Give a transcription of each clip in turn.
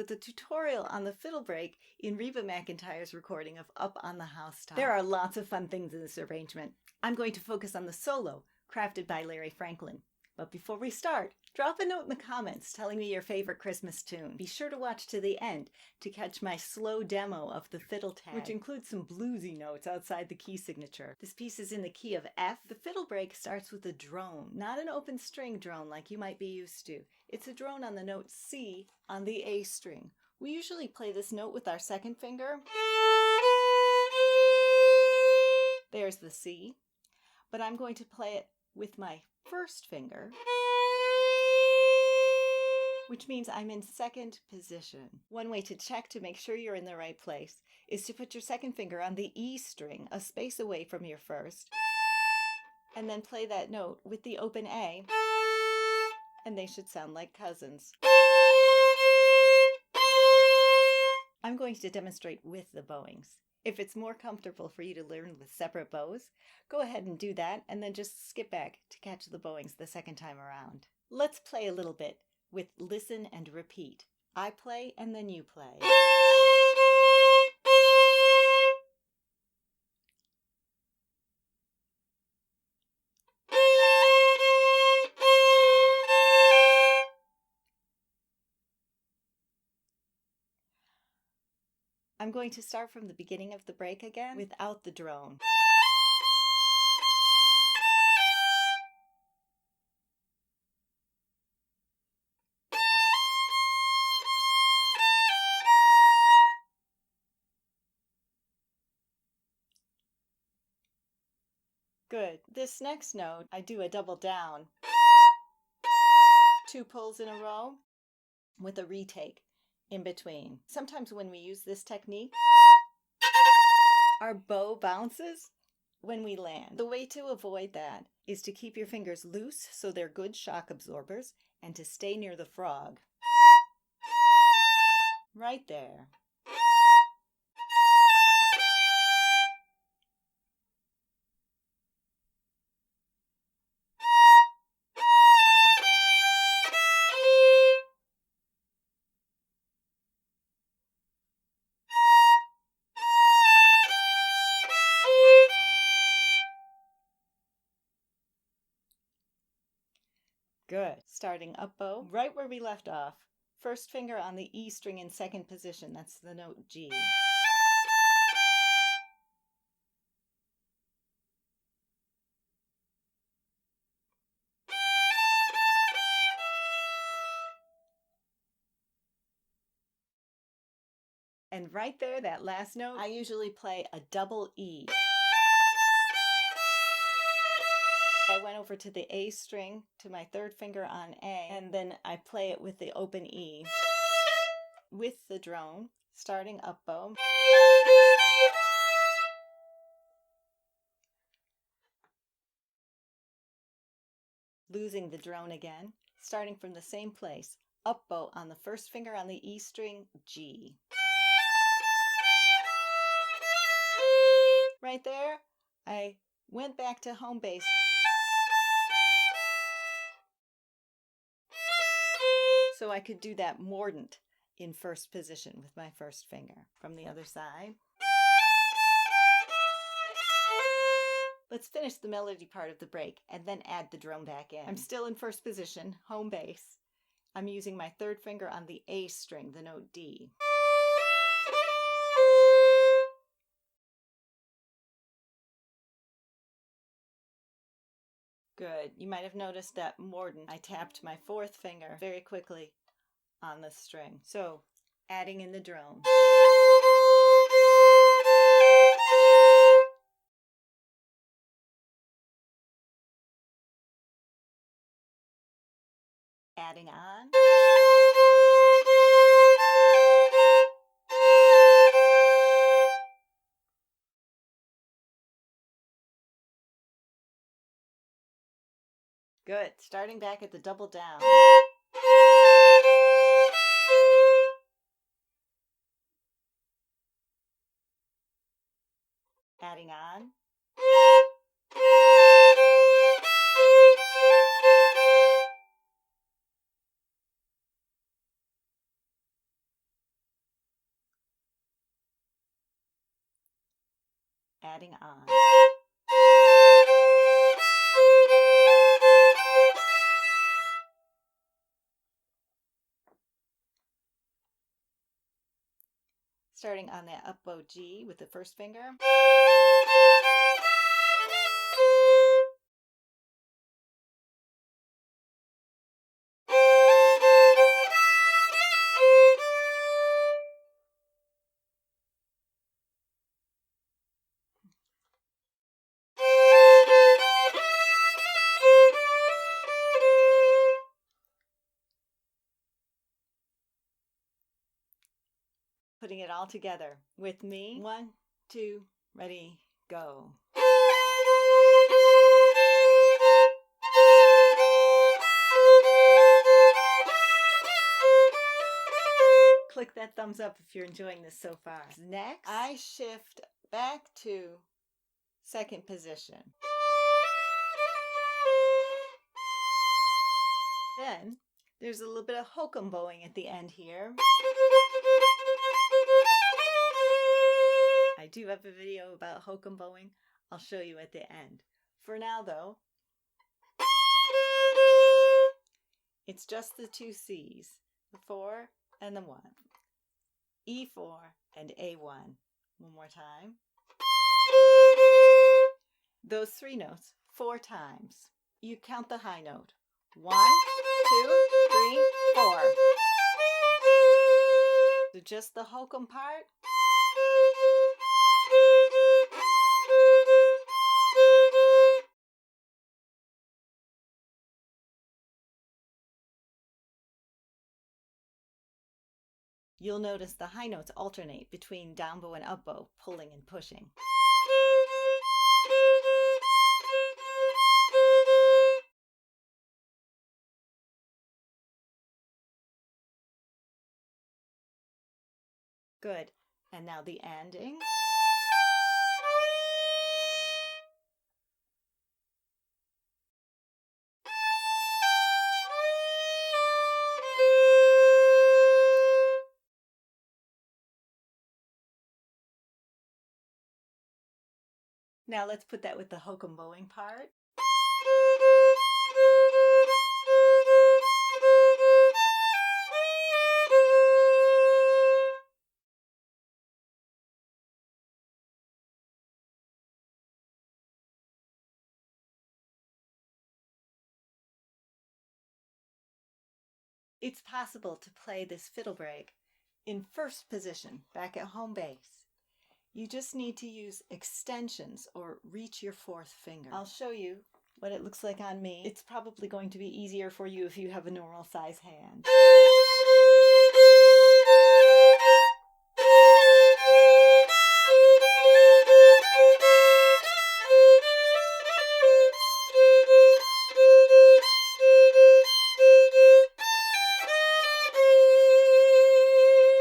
with a tutorial on the fiddle break in Reba McEntire's recording of Up on the Housetop. There are lots of fun things in this arrangement. I'm going to focus on the solo, crafted by Larry Franklin. But before we start, drop a note in the comments telling me your favorite Christmas tune. Be sure to watch to the end to catch my slow demo of the fiddle tag, which includes some bluesy notes outside the key signature. This piece is in the key of F. The fiddle break starts with a drone, not an open string drone like you might be used to. It's a drone on the note C on the A string. We usually play this note with our second finger. There's the C. But I'm going to play it with my first finger, which means I'm in second position. One way to check to make sure you're in the right place is to put your second finger on the E string, a space away from your first, and then play that note with the open A, and they should sound like cousins. I'm going to demonstrate with the Bowings. If it's more comfortable for you to learn with separate bows, go ahead and do that and then just skip back to catch the Bowings the second time around. Let's play a little bit with listen and repeat. I play and then you play. I'm going to start from the beginning of the break again without the drone. Good. This next note, I do a double down. 2 pulls in a row with a retake in between. Sometimes when we use this technique, our bow bounces when we land. The way to avoid that is to keep your fingers loose so they're good shock absorbers and to stay near the frog. Right there. Good. Starting up bow, right where we left off. First finger on the E string in second position. That's the note G. And right there, that last note, I usually play a double E. I went over to the A string to my third finger on A, and then I play it with the open E with the drone, starting up bow. Losing the drone again, starting from the same place, up bow on the first finger on the E string, G. Right there, I went back to home base. So I could do that mordant in first position with my first finger. From the other side. Let's finish the melody part of the break and then add the drum back in. I'm still in first position, home base. I'm using my third finger on the A string, the note D. Good. You might have noticed that mordant. I tapped my fourth finger very quickly on the string. So, adding in the drone. Adding on. Good. Starting back at the double down. Adding on. adding on. Starting on that up bow G with the first finger. Putting it all together with me. 1, 2, ready, go. Click that thumbs up if you're enjoying this so far. Next, I shift back to second position. Then there's a little bit of hokum bowing at the end here. I do have a video about hokum bowing. I'll show you at the end. For now though, it's just the 2 C's, the 4 and the 1. E4 and A1. One more time. Those 3 notes 4 times. You count the high note. 1, 2, 3, 4. So just the hokum part. You'll notice the high notes alternate between down bow and up bow, pulling and pushing. Good. And now the ending. Now let's put that with the hokum bowing part. It's possible to play this fiddle break in first position, back at home base. You just need to use extensions or reach your 4th finger. I'll show you what it looks like on me. It's probably going to be easier for you if you have a normal size hand.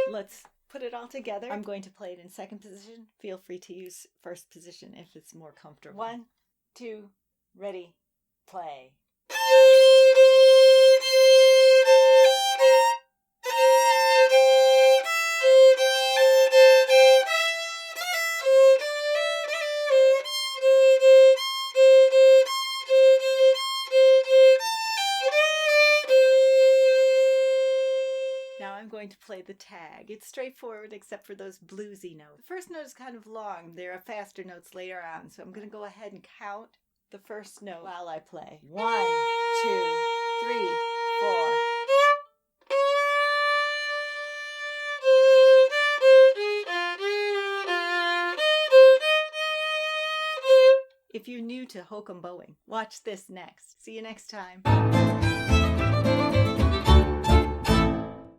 Let's put it all together. I'm going to play it in second position. Feel free to use first position if it's more comfortable. 1, 2, ready, play. I'm going to play the tag. It's straightforward except for those bluesy notes. The first note is kind of long. There are faster notes later on, so I'm going to go ahead and count the first note while I play. 1, 2, 3, 4. If you're new to hokum bowing, watch this next. See you next time.